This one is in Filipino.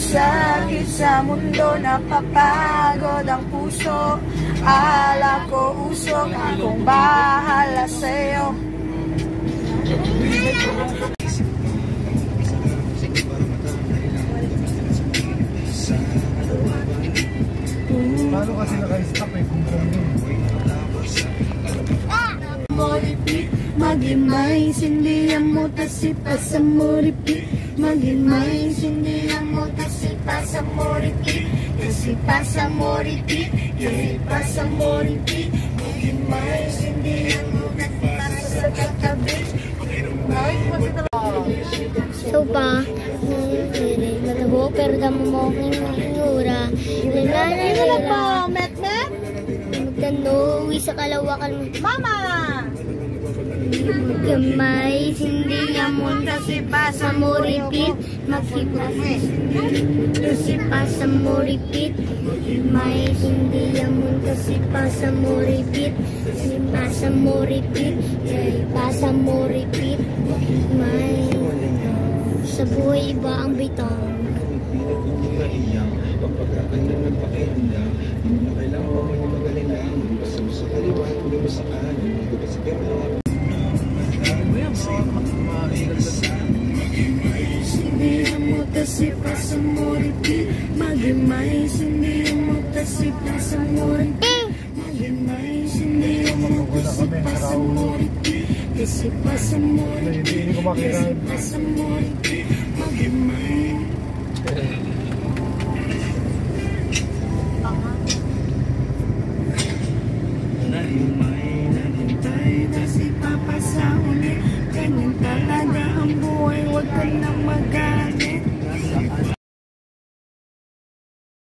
Sakit sa mundo, napapagod ang puso. Ala ko usok, akong bahala sa'yo. Paano kasi naka-stop eh kung gano'n? Magimay, sindihan mo, tasipa sa muripi. Magimay, sindihan mo, tasipa sa muripi. Tasipa sa muripi, tasipa sa muripi. Magimay, sindihan mo, tasipa sa katabi. So pa, matabo pero damo mo kong hingura. Lalala po, met-met? Magtando, isa kalawakan mo. Mama! Magkamay, sindihan mo, tasipa sa muripit. Tasipa sa muripit. Magkamay, sindihan mo, tasipa sa muripit. Tasipa sa muripit. Tasipa sa muripit. Magkamay, sa buhay iba ang bitang. Sindihan mo, tasipa sa muripi. Magimay, sindihan mo, tasipa sa muripi. Magimay, sindihan mo, tasipa sa muripi. Tasipa sa muripi. Tasipa sa muripi. Magimay. Nalintay, tasipa pa sa ulit. Ganyan talaga ang buhay, huwag ka nang mag-alala.